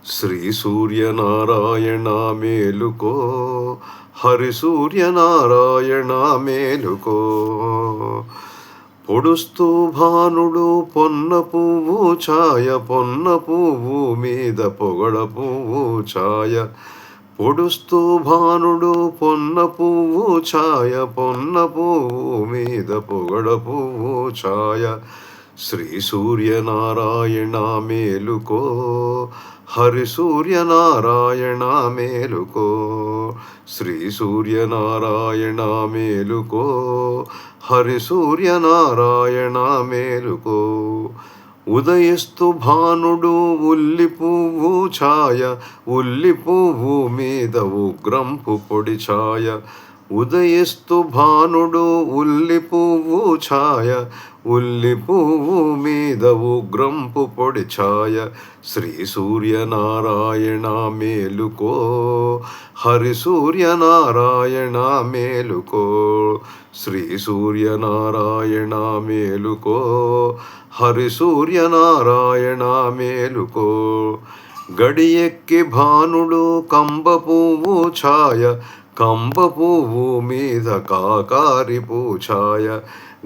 శ్రీ సూర్యనారాయణ మేలుకో, హరి సూర్యనారాయణ మేలుకో. పొడుస్తూ భానుడు పొన్న పువ్వు ఛాయ, పొన్న పువ్వు మీద పొగడ పువ్వు ఛాయ. పొడుస్తూ భానుడు పొన్న పువ్వు ఛాయ, పొన్న పువ్వు మీద పొగడ పువ్వు ఛాయ. శ్రీ సూర్యనారాయణ మేలుకో, హరి సూర్యనారాయణ మేలుకో. శ్రీ సూర్యనారాయణ మేలుకో, హరి సూర్యనారాయణ మేలుకో. ఉదయిస్తూ భానుడు ఉల్లి పువ్వు ఛాయ, ఉల్లి పువ్వు మీద ఉగ్రంపు పొడి ఛాయ. ఉదయిస్తూ భానుడు ఉల్లి పువ్వు ఛాయ, ఉల్లి పువ్వు మీద ఉగ్రంపు పొడి ఛాయ. శ్రీ సూర్యనారాయణ మేలుకో, హరి సూర్యనారాయణ మేలుకో. శ్రీ సూర్యనారాయణ మేలుకో, హరి సూర్యనారాయణ మేలుకో. గడియెక్కి భానుడు కంబ పువ్వు ఛాయ, కంబ పువ్వు మీద కాకారి పూఛాయ.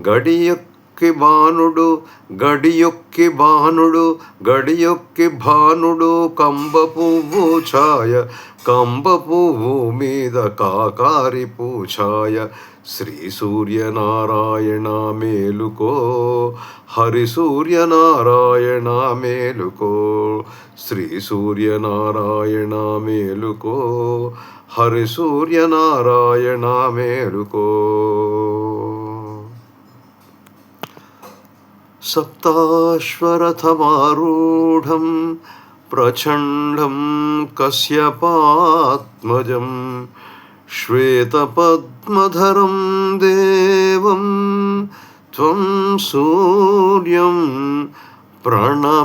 గడియొక్కి భానుడు, గడియొక్కి భానుడు, గడియొక్కి భానుడు కంబ పువ్వు ఛాయ, కంబ పువ్వు మీద కాకారి పూఛాయ. శ్రీ సూర్యనారాయణ మేలుకో, హరి సూర్యనారాయణ మేలుకో. శ్రీ సూర్యనారాయణ మేలుకో, హరి సూర్యనారాయణ మేలుకో. సప్తాశ్వరథమారూఢం ప్రచండం కశ్యపాత్మజం, శ్వేతపద్మధరం దేవం త్వం సూర్యం ప్రణమామ్యహం.